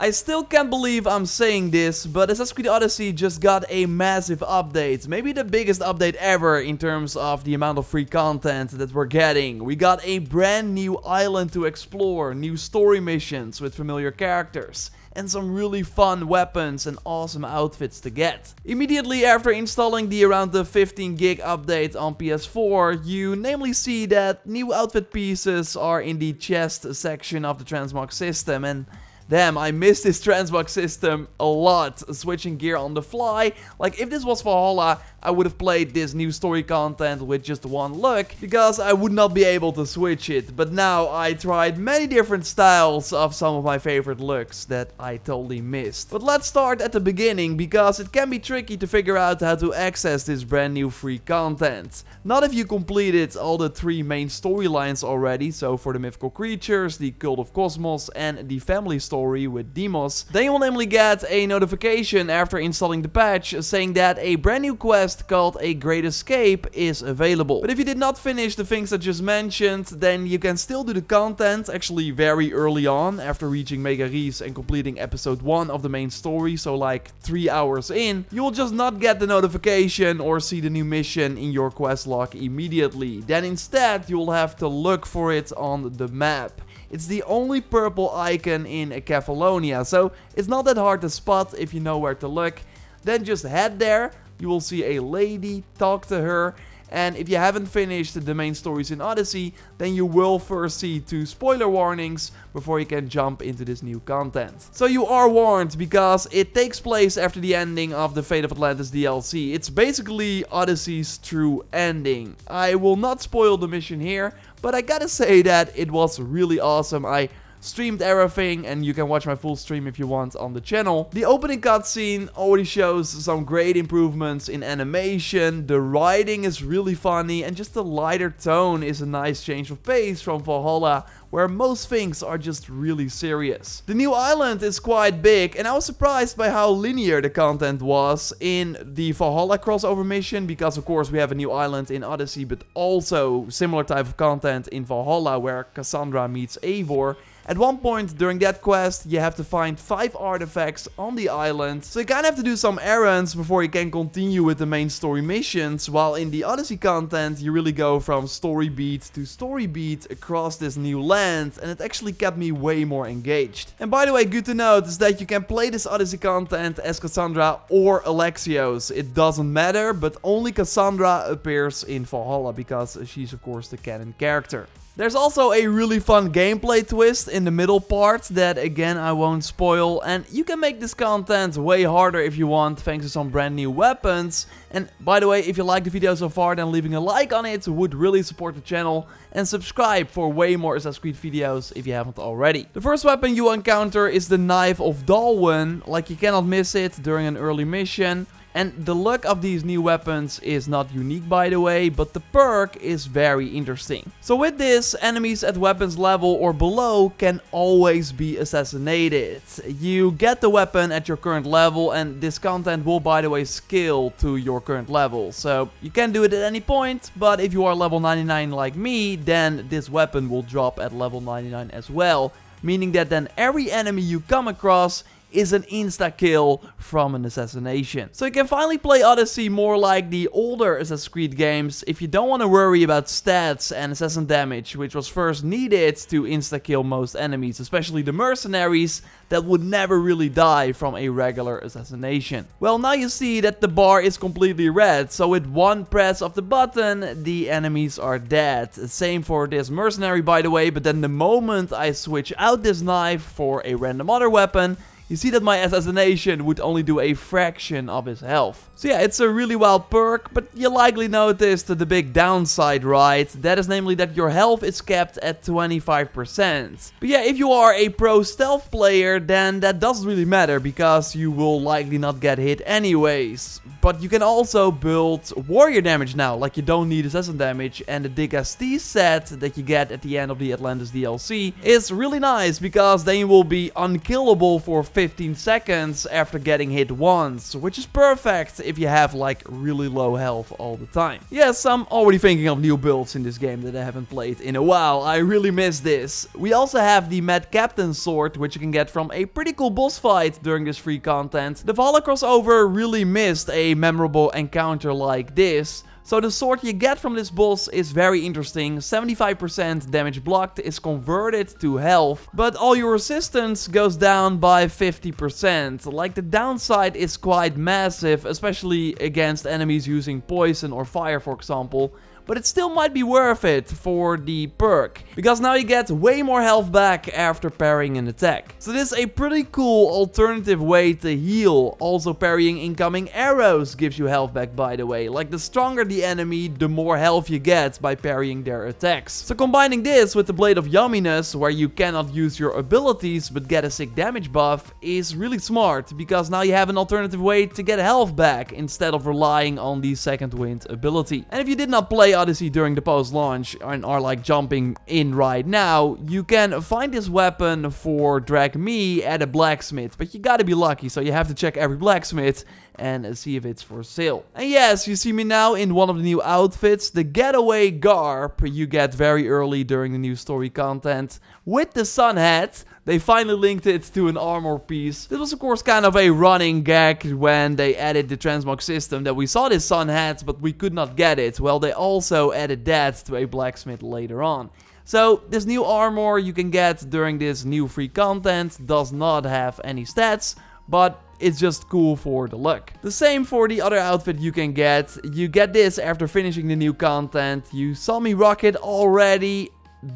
I still can't believe I'm saying this, but Assassin's Creed Odyssey just got a massive update. Maybe the biggest update ever in terms of the amount of free content that we're getting. We got a brand new island to explore, new story missions with familiar characters, and some really fun weapons and awesome outfits to get. Immediately after installing the around the 15 gig update on PS4, you namely see that new outfit pieces are in the chest section of the transmog system, and damn, I miss this transmog system a lot, switching gear on the fly. Like, if this was Valhalla, I would have played this new story content with just one look, because I would not be able to switch it. But now I tried many different styles of some of my favorite looks that I totally missed. But let's start at the beginning, because it can be tricky to figure out how to access this brand new free content. Not if you completed all the 3 main storylines already, so for the mythical creatures, the Cult of Cosmos, and the family story with Demos. Then you will namely get a notification after installing the patch saying that a brand new quest called A Great Escape is available. But if you did not finish the things I just mentioned, then you can still do the content actually very early on after reaching Mega Reese and completing episode 1 of the main story, so like 3 hours in. You will just not get the notification or see the new mission in your quest log immediately. Then instead you will have to look for it on the map. It's the only purple icon in Kefalonia, so it's not that hard to spot if you know where to look. Then just head there, you will see a lady, talk to her, and if you haven't finished the main stories in Odyssey, then you will first see 2 spoiler warnings before you can jump into this new content. So you are warned, because it takes place after the ending of the Fate of Atlantis DLC. It's basically Odyssey's true ending. I will not spoil the mission here, but I gotta say that it was really awesome. I streamed everything, and you can watch my full stream if you want on the channel. The opening cutscene already shows some great improvements in animation, the writing is really funny, and just the lighter tone is a nice change of pace from Valhalla, where most things are just really serious. The new island is quite big, and I was surprised by how linear the content was in the Valhalla crossover mission, because of course we have a new island in Odyssey, but also similar type of content in Valhalla where Kassandra meets Eivor. At one point during that quest, you have to find 5 artifacts on the island, so you kind of have to do some errands before you can continue with the main story missions, while in the Odyssey content you really go from story beat to story beat across this new land, and it actually kept me way more engaged. And by the way, good to note is that you can play this Odyssey content as Kassandra or Alexios. It doesn't matter, but only Kassandra appears in Valhalla, because she's of course the canon character. There's also a really fun gameplay twist in the middle part that again I won't spoil, and you can make this content way harder if you want thanks to some brand new weapons. And by the way, if you like the video so far, then leaving a like on it would really support the channel, and subscribe for way more Assassin's Creed videos if you haven't already. The first weapon you encounter is the Knife of Dalwyn, like you cannot miss it during an early mission. And the look of these new weapons is not unique by the way, but the perk is very interesting. So with this, enemies at weapons level or below can always be assassinated. You get the weapon at your current level, and this content will by the way scale to your current level. So you can do it at any point, but if you are level 99 like me, then this weapon will drop at level 99 as well. Meaning that then every enemy you come across is an insta-kill from an assassination. So you can finally play Odyssey more like the older Assassin's Creed games if you don't want to worry about stats and assassin damage, which was first needed to insta-kill most enemies, especially the mercenaries that would never really die from a regular assassination. Well, now you see that the bar is completely red, so with one press of the button, the enemies are dead. Same for this mercenary by the way, but then the moment I switch out this knife for a random other weapon, you see that my assassination would only do a fraction of his health. So yeah, it's a really wild perk, but you likely noticed the big downside, right? That is namely that your health is capped at 25%. But yeah, if you are a pro stealth player, then that doesn't really matter, because you will likely not get hit anyways. But you can also build warrior damage now, like you don't need assassin damage, and the Digasti set that you get at the end of the Atlantis DLC is really nice, because then you will be unkillable for 15 seconds after getting hit once, which is perfect if you have like really low health all the time. Yes, I'm already thinking of new builds in this game that I haven't played in a while. I really miss this. We also have the Mad Captain sword, which you can get from a pretty cool boss fight during this free content. The Valhalla crossover really missed a memorable encounter like this. So the sword you get from this boss is very interesting. 75% damage blocked is converted to health, but all your resistance goes down by 50%. Like, the downside is quite massive, especially against enemies using poison or fire, for example. But it still might be worth it for the perk, because now you get way more health back after parrying an attack. So this is a pretty cool alternative way to heal. Also, parrying incoming arrows gives you health back, by the way. Like, the stronger the enemy, the more health you get by parrying their attacks. So combining this with the Blade of Yumminess, where you cannot use your abilities but get a sick damage buff, is really smart, because now you have an alternative way to get health back instead of relying on the Second Wind ability. And if you did not play Odyssey during the post-launch and are like jumping in right now, you can find this weapon for Drag Me at a blacksmith, but you gotta be lucky, so you have to check every blacksmith and see if it's for sale. And yes, you see me now in one of the new outfits, the Getaway Garb you get very early during the new story content. With the sun hat, they finally linked it to an armor piece. This was of course kind of a running gag when they added the transmog system, that we saw this sun hat but we could not get it. Well, they also added that to a blacksmith later on. So this new armor you can get during this new free content does not have any stats, but it's just cool for the look. The same for the other outfit you can get. You get this after finishing the new content. You saw me rock it already.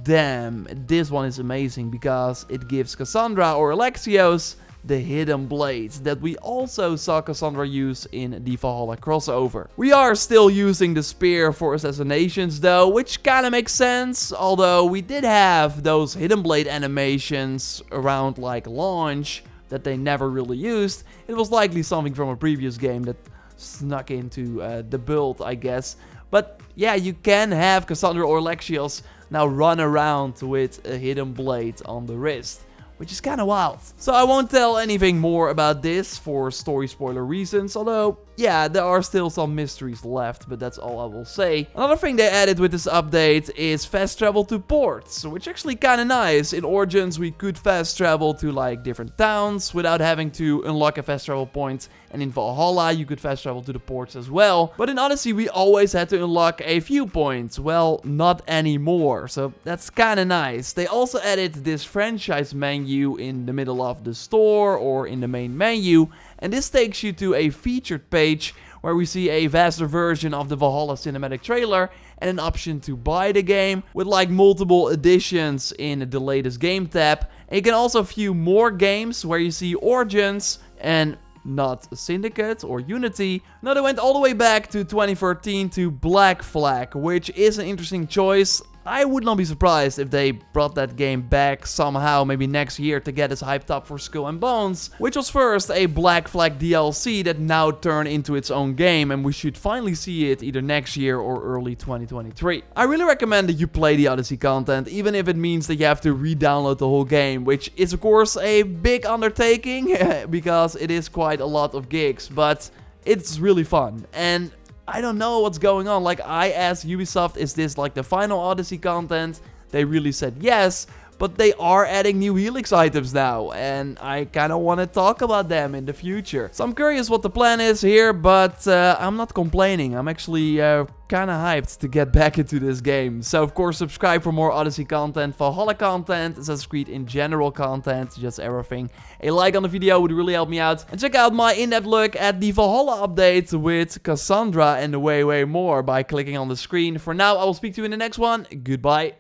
Damn, this one is amazing because it gives Kassandra or Alexios the hidden blades that we also saw Kassandra use in the Valhalla crossover. We are still using the spear for assassinations though, which kinda makes sense, although we did have those hidden blade animations around like launch that they never really used. It was likely something from a previous game that snuck into the build, I guess. But yeah, you can have Kassandra or Alexios now run around with a hidden blade on the wrist, which is kind of wild. So I won't tell anything more about this for story spoiler reasons, although yeah, there are still some mysteries left, but that's all I will say. Another thing they added with this update is fast travel to ports, which actually kind of nice. In Origins, we could fast travel to like different towns without having to unlock a fast travel point. And in Valhalla, you could fast travel to the ports as well. But in Odyssey, we always had to unlock a few points. Well, not anymore. So that's kind of nice. They also added this franchise menu in the middle of the store or in the main menu. And this takes you to a featured page where we see a vaster version of the Valhalla cinematic trailer and an option to buy the game with like multiple editions in the latest game tab. And you can also view more games where you see Origins and not Syndicate or Unity. No, they went all the way back to 2013 to Black Flag, which is an interesting choice. I would not be surprised if they brought that game back somehow, maybe next year, to get us hyped up for Skull and Bones, which was first a Black Flag DLC that now turned into its own game, and we should finally see it either next year or early 2023. I really recommend that you play the Odyssey content, even if it means that you have to re-download the whole game, which is of course a big undertaking, because it is quite a lot of gigs, but it's really fun. And I don't know what's going on. Like, I asked Ubisoft, is this like the final Odyssey content? They really said yes, but they are adding new Helix items now, and I kind of want to talk about them in the future. So I'm curious what the plan is here, but I'm not complaining. I'm actually kind of hyped to get back into this game. So of course, subscribe for more Odyssey content, Valhalla content, Assassin's Creed in general content, just everything. A like on the video would really help me out. And check out my in-depth look at the Valhalla update with Kassandra and way more by clicking on the screen. For now, I will speak to you in the next one. Goodbye.